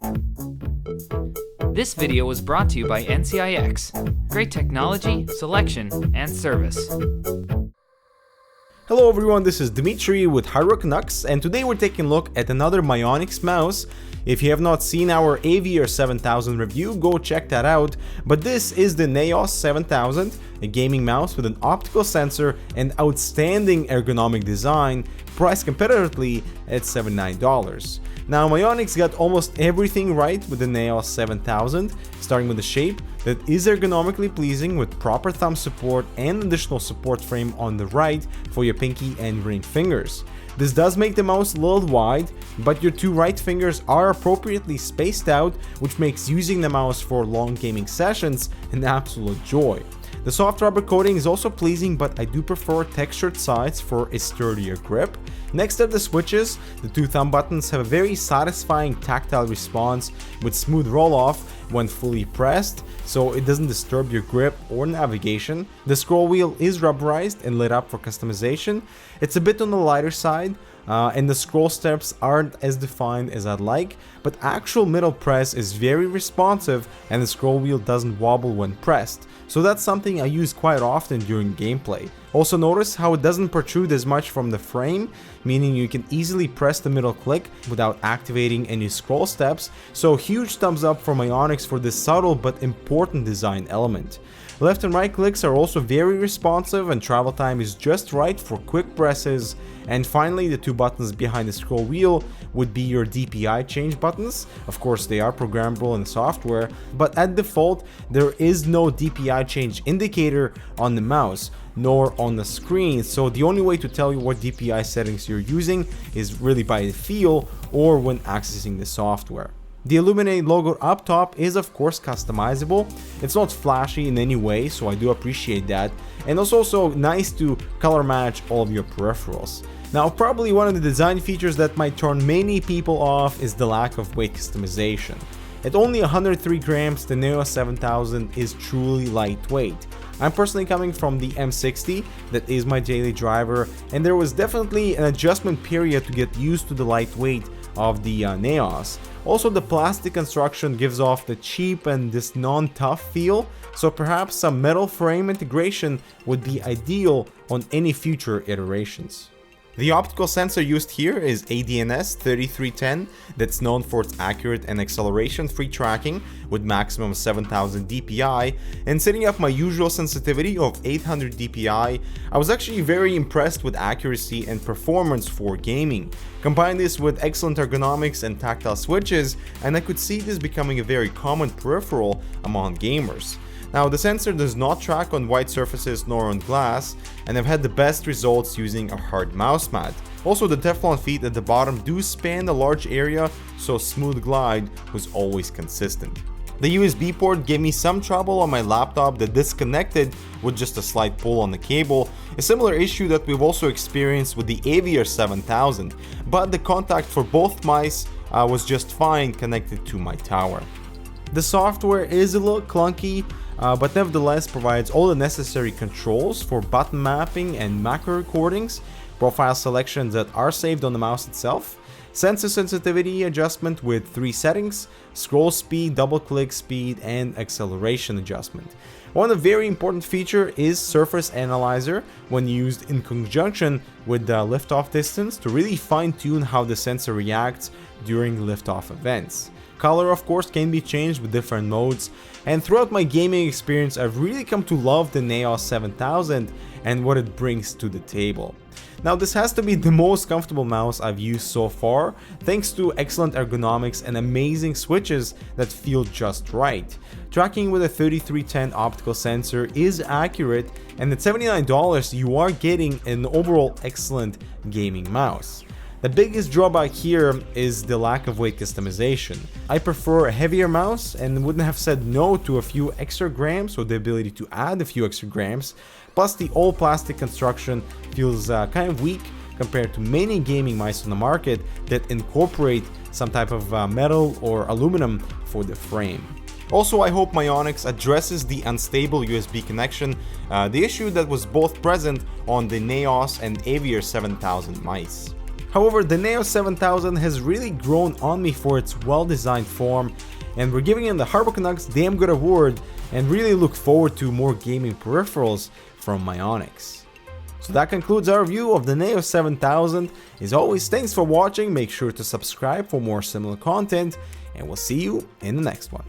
This video was brought to you by NCIX. Great technology, selection, and service. Hello everyone, this is Dimitri with Hyrule Canucks, and today we're taking a look at another Mionix mouse. If you have not seen our AVR 7000 review, go check that out. But this is the NAOS 7000, a gaming mouse with an optical sensor and outstanding ergonomic design, priced competitively at $79. Now, Mionix got almost everything right with the NAOS 7000, starting with the shape that is ergonomically pleasing with proper thumb support and additional support frame on the right for your pinky and ring fingers. This does make the mouse a little wide, but your two right fingers are appropriately spaced out, which makes using the mouse for long gaming sessions an absolute joy. The soft rubber coating is also pleasing, but I do prefer textured sides for a sturdier grip. Next are the switches. The two thumb buttons have a very satisfying tactile response with smooth roll-off when fully pressed, so it doesn't disturb your grip or navigation. The scroll wheel is rubberized and lit up for customization. It's a bit on the lighter side, and the scroll steps aren't as defined as I'd like, but actual middle press is very responsive and the scroll wheel doesn't wobble when pressed. So that's something I use quite often during gameplay. Also notice how it doesn't protrude as much from the frame, meaning you can easily press the middle click without activating any scroll steps, so huge thumbs up for Mionix for this subtle but important design element. Left and right clicks are also very responsive and travel time is just right for quick presses. And finally, the two buttons behind the scroll wheel would be your DPI change buttons. Of course, they are programmable in software, but at default, there is no DPI change indicator on the mouse, nor on the screen, so the only way to tell you what DPI settings you're using is really by the feel or when accessing the software. The Illuminate logo up top is of course customizable. It's not flashy in any way, so I do appreciate that, and it's also nice to color match all of your peripherals. Now, probably one of the design features that might turn many people off is the lack of weight customization. At only 103 grams, the NAOS 7000 is truly lightweight. I'm personally coming from the M60, that is my daily driver, and there was definitely an adjustment period to get used to the lightweight of the NAOS. Also, the plastic construction gives off the cheap and this non-tough feel, so perhaps some metal frame integration would be ideal on any future iterations. The optical sensor used here is ADNS 3310, that's known for its accurate and acceleration-free tracking with maximum 7000 dpi, and setting up my usual sensitivity of 800 dpi, I was actually very impressed with accuracy and performance for gaming. Combine this with excellent ergonomics and tactile switches, and I could see this becoming a very common peripheral among gamers. Now, the sensor does not track on white surfaces nor on glass, and I've had the best results using a hard mouse mat. Also, the Teflon feet at the bottom do span a large area, so smooth glide was always consistent. The USB port gave me some trouble on my laptop that disconnected with just a slight pull on the cable, a similar issue that we've also experienced with the AVR 7000, but the contact for both mice was just fine connected to my tower. The software is a little clunky, but nevertheless provides all the necessary controls for button mapping and macro recordings, profile selections that are saved on the mouse itself, sensor sensitivity adjustment with 3 settings, scroll speed, double click speed, and acceleration adjustment. One very important feature is surface analyzer when used in conjunction with the liftoff distance to really fine-tune how the sensor reacts during liftoff events. Color, of course, can be changed with different modes, and throughout my gaming experience I've really come to love the NAOS 7000 and what it brings to the table. Now, this has to be the most comfortable mouse I've used so far, thanks to excellent ergonomics and amazing switches that feel just right. Tracking with a 3310 optical sensor is accurate, and at $79 you are getting an overall excellent gaming mouse. The biggest drawback here is the lack of weight customization. I prefer a heavier mouse and wouldn't have said no to a few extra grams, or the ability to add a few extra grams. Plus, the all plastic construction feels kind of weak compared to many gaming mice on the market that incorporate some type of metal or aluminum for the frame. Also, I hope Mionix addresses the unstable USB connection, the issue that was both present on the NAOS and AVR 7000 mice. However, the NAOS 7000 has really grown on me for its well-designed form, and we're giving it the Hardware Canucks Damn Good Award, and really look forward to more gaming peripherals from Mionix. So that concludes our review of the NAOS 7000. As always, thanks for watching, make sure to subscribe for more similar content, and we'll see you in the next one.